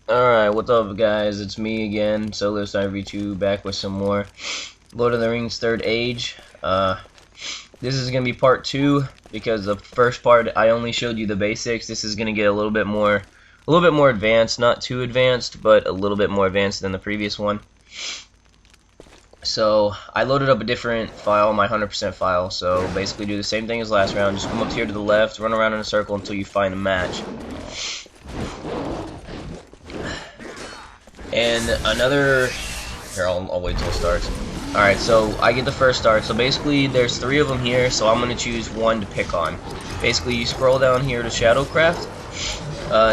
Alright, what's up guys? It's me again, Solo Sniper 2, back with some more Lord of the Rings Third Age. This is gonna be part 2 because the first part I only showed you the basics. This is gonna get a little bit more advanced, not too advanced, but a little bit more advanced than the previous one. So I loaded up a different file, my 100% file. So basically do the same thing as last round. Just come up here to the left, run around in a circle until you find a match. And another, here, I'll wait till it starts. Alright, so I get the first start. So basically there's 3 of them here, so I'm going to choose one to pick on. Basically you scroll down here to Shadowcraft.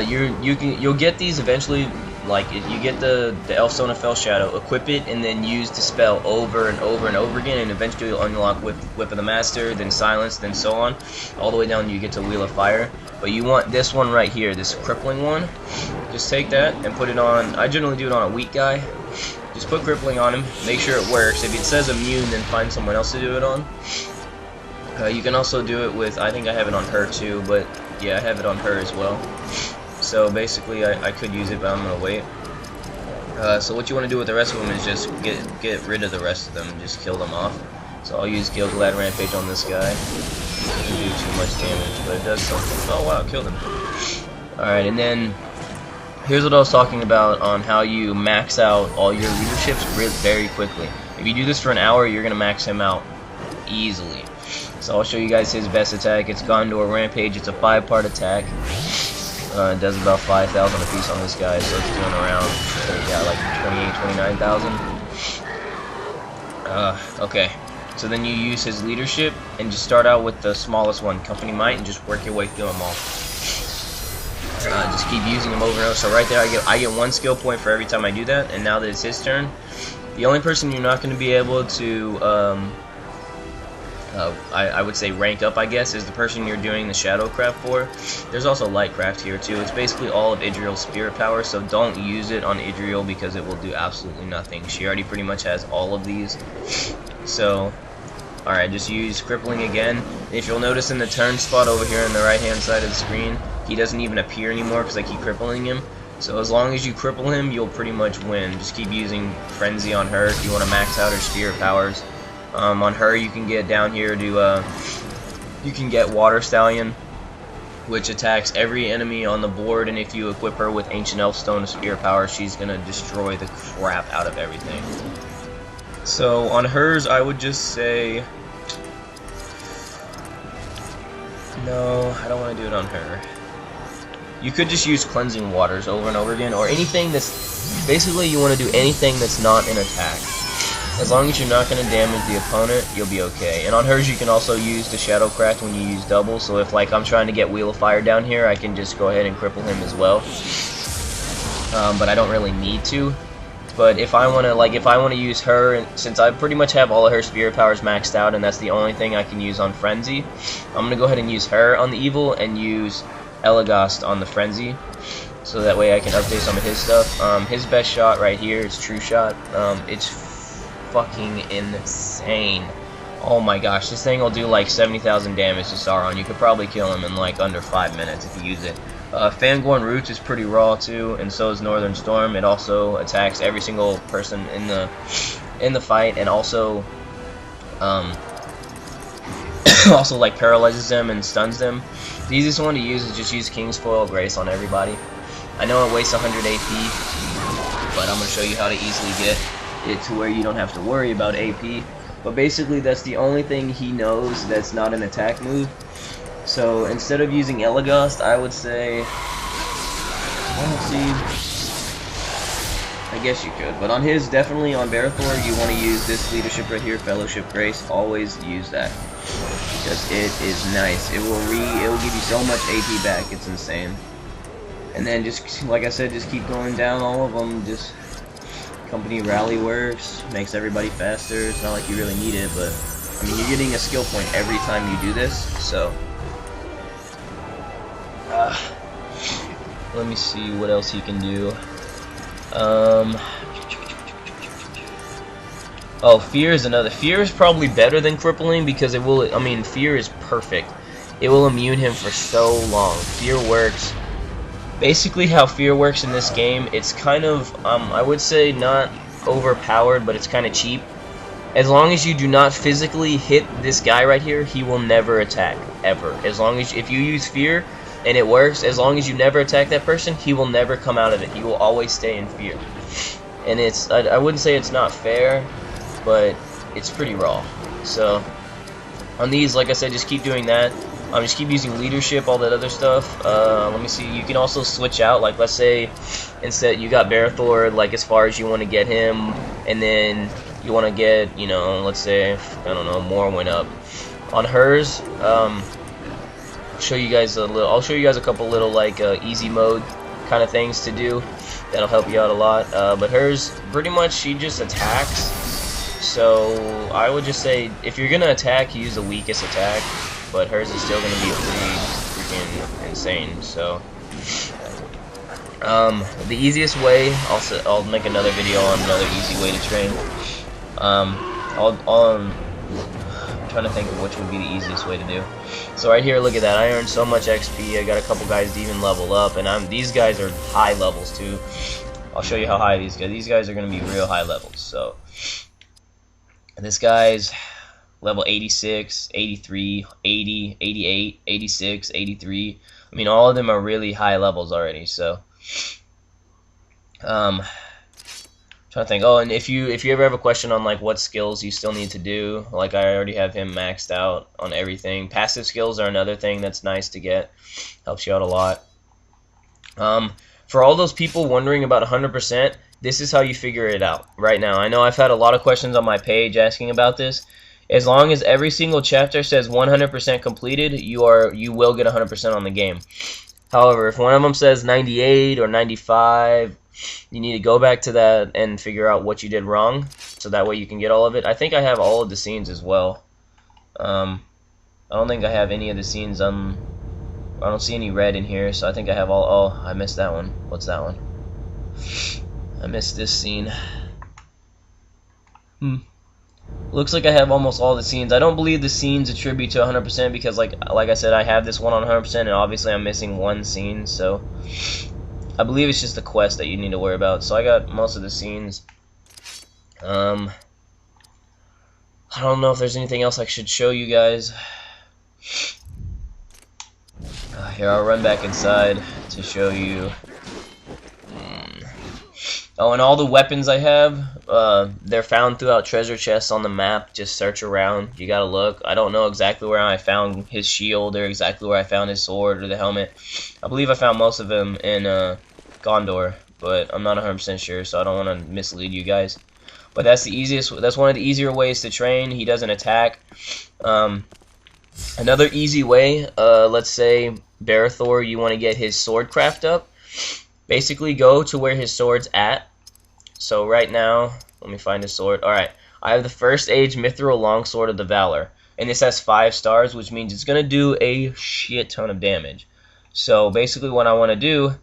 You'll get these eventually, like you get the Elfstone of Fell Shadow, equip it, and then use the spell over and over and over again, and eventually you'll unlock Whip of the Master, then Silence, then so on. All the way down you get to Wheel of Fire. But you want this one right here, this crippling one. Just take that and put it on. I generally do it on a weak guy. Just put crippling on him, make sure it works. If it says immune, then find someone else to do it on. You can also do it with, I think I have it on her too, but yeah, I have it on her as well. So basically I could use it, but I'm going to wait. So what you want to do with the rest of them is just get rid of the rest of them and just kill them off. So I'll use Gilgalad Rampage on this guy. Doesn't do too much damage, but it does something. Oh wow, killed him. Alright, and then here's what I was talking about on how you max out all your leaderships very quickly. If you do this for an hour, you're going to max him out easily. So I'll show you guys his best attack. It's Gondor Rampage. It's a 5-part attack. It does about 5,000 apiece on this guy, so it's doing around, yeah, like 28,000, 29,000. Okay. So then you use his leadership and just start out with the smallest one, Company Might, and just work your way through them all. Just keep using them over and over. So right there, I get 1 skill point for every time I do that. And now that it's his turn, the only person you're not going to be able to, I would say rank up, I guess, is the person you're doing the Shadowcraft for. There's also Lightcraft here too. It's basically all of Idriel's spirit power, so don't use it on Idriel because it will do absolutely nothing. She already pretty much has all of these. So, alright, just use Crippling again. If you'll notice in the turn spot over here on the right hand side of the screen, he doesn't even appear anymore because I keep crippling him. So as long as you cripple him, you'll pretty much win. Just keep using Frenzy on her if you want to max out her spirit powers. On her, you can get down here to, you can get Water Stallion, which attacks every enemy on the board, and if you equip her with Ancient Elfstone of Spirit Power, she's gonna destroy the crap out of everything. So on hers, I would just say, no, I don't want to do it on her. You could just use Cleansing Waters over and over again, or anything that's, basically you want to do anything that's not an attack. As long as you're not going to damage the opponent, you'll be okay. And on hers, you can also use the Shadowcraft when you use double. So if, like, I'm trying to get Wheel of Fire down here, I can just go ahead and cripple him as well. But I don't really need to. But if I want to, use her, and since I pretty much have all of her spirit powers maxed out, and that's the only thing I can use on Frenzy, I'm going to go ahead and use her on the Evil and use Elagast on the Frenzy. So that way I can update some of his stuff. His best shot right here is True Shot. It's fucking insane. Oh my gosh, this thing will do like 70,000 damage to Sauron. You could probably kill him in like under 5 minutes if you use it. Fangorn Roots is pretty raw too, and so is Northern Storm. It also attacks every single person in the fight, and also also like paralyzes them and stuns them. The easiest one to use is just use King's Foil Grace on everybody. I know it wastes 100 AP, but I'm going to show you how to easily get it to where you don't have to worry about AP. But basically that's the only thing he knows that's not an attack move. So instead of using Elagast, I would say, let's see, I guess you could, but on his, definitely on Barathor, you want to use this leadership right here, Fellowship Grace. Always use that because it is nice. It will give you so much AP back. It's insane. And then just like I said, just keep going down all of them. Just Company Rally works, makes everybody faster. It's not like you really need it, but I mean, you're getting a skill point every time you do this. So let me see what else he can do. Oh, Fear is another. Fear is probably better than Crippling because it will, I mean, Fear is perfect. It will immune him for so long. Fear works Basically, how fear works in this game, it's kind of, I would say not overpowered, but it's kind of cheap. As long as you do not physically hit this guy right here, he will never attack, ever. As long as, if you use fear and it works, as long as you never attack that person, he will never come out of it. He will always stay in fear. And it's, I wouldn't say it's not fair, but it's pretty raw. So, on these, like I said, just keep doing that. Just keep using leadership, all that other stuff. Let me see, you can also switch out, like let's say, instead you got Barathor, like as far as you want to get him, and then you want to get, you know, let's say, I don't know, more went up. On hers, I'll show you guys a couple little like easy mode kind of things to do. That'll help you out a lot. But hers, pretty much, she just attacks. So I would just say, if you're gonna attack, use the weakest attack. But hers is still gonna be pretty freaking insane. So. The easiest way, I'll make another video on another easy way to train. I'm trying to think of which would be the easiest way to do. So right here, look at that. I earned so much XP. I got a couple guys to even level up, and these guys are high levels too. I'll show you how high these guys. These guys are going to be real high levels. So this guy's level 86, 83, 80, 88, 86, 83. I mean, all of them are really high levels already. So. Trying to think. Oh, and if you ever have a question on like what skills you still need to do, like I already have him maxed out on everything. Passive skills are another thing that's nice to get. Helps you out a lot. For all those people wondering about 100%, this is how you figure it out right now. I know I've had a lot of questions on my page asking about this. As long as every single chapter says 100% completed, you will get 100% on the game. However, if one of them says 98 or 95, you need to go back to that and figure out what you did wrong, so that way you can get all of it. I think I have all of the scenes as well. I don't think I have any of the scenes. I don't see any red in here, so I think I have all. Oh, I missed that one. What's that one? I missed this scene. Looks like I have almost all the scenes. I don't believe the scenes attribute to 100% because, like I said, I have this one on 100%, and obviously I'm missing one scene, so I believe it's just the quest that you need to worry about. So I got most of the scenes. I don't know if there's anything else I should show you guys. Here, I'll run back inside to show you. Oh, and all the weapons I have, they're found throughout treasure chests on the map. Just search around. You gotta look. I don't know exactly where I found his shield or exactly where I found his sword or the helmet. I believe I found most of them in Gondor, but I'm not 100% sure, so I don't want to mislead you guys. But that's the easiest. That's one of the easier ways to train. He doesn't attack. Another easy way, let's say Barathor, you want to get his sword craft up. Basically, go to where his sword's at. So right now, let me find his sword. Alright, I have the First Age Mithril Longsword of the Valor. And this has 5 stars, which means it's going to do a shit ton of damage. So basically what I want to do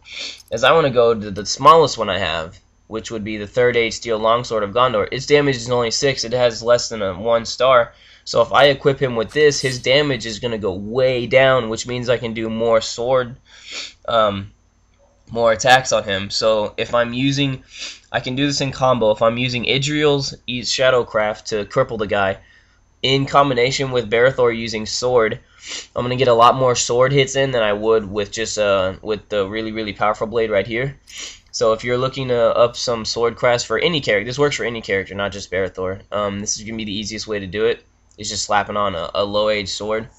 is I want to go to the smallest one I have, which would be the Third Age Steel Longsword of Gondor. Its damage is only 6. It has less than a 1 star. So if I equip him with this, his damage is going to go way down, which means I can do more sword, more attacks on him. So if I'm using, I can do this in combo. If I'm using Idriel's Shadowcraft to cripple the guy, in combination with Barathor using sword, I'm gonna get a lot more sword hits in than I would with just with the really powerful blade right here. So if you're looking to up some sword crafts for any character, this works for any character, not just Barathor. This is gonna be the easiest way to do it. Is just slapping on a low age sword.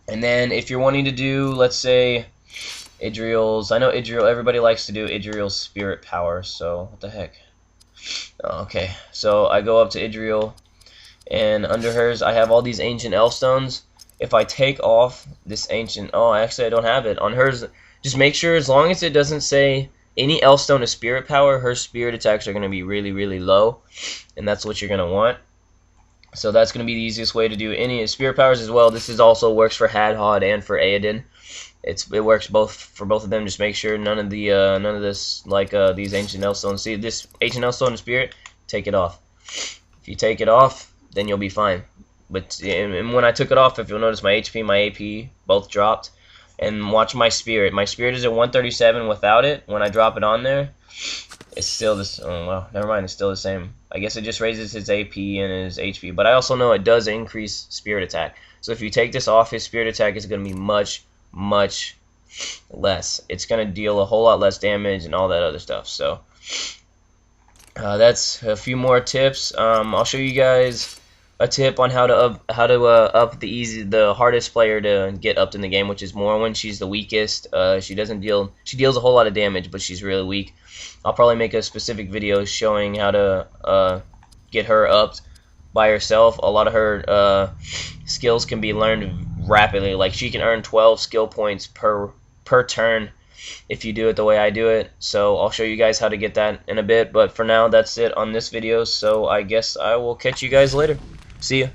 And then if you're wanting to do, let's say, Idriel's, I know Idriel, everybody likes to do Idriel's spirit power, so what the heck? Oh, okay, so I go up to Idriel, and under hers I have all these ancient elf stones. If I take off this ancient, oh, actually I don't have it. On hers, just make sure, as long as it doesn't say any elf stone is spirit power, her spirit attacks are going to be really low, and that's what you're going to want. So that's going to be the easiest way to do any spirit powers as well. This is also works for Hadhod and for Aedan. It works for both of them. Just make sure none of this like these ancient elf stones. See this ancient elf stone and spirit, take it off. If you take it off, then you'll be fine. But and when I took it off, if you'll notice, my HP, my AP both dropped. And watch my spirit. My spirit is at 137 without it. When I drop it on there, it's still this. Oh well, never mind. It's still the same. I guess it just raises his AP and his HP. But I also know it does increase spirit attack. So if you take this off, his spirit attack is going to be much less. It's going to deal a whole lot less damage and all that other stuff. So that's a few more tips. I'll show you guys a tip on how to up the hardest player to get upped in the game, which is Morwen. She's the weakest. She deals a whole lot of damage, but she's really weak. I'll probably make a specific video showing how to get her upped by herself. A lot of her skills can be learned rapidly. Like she can earn 12 skill points per turn if you do it the way I do it. So I'll show you guys how to get that in a bit. But for now, that's it on this video. So I guess I will catch you guys later. See ya.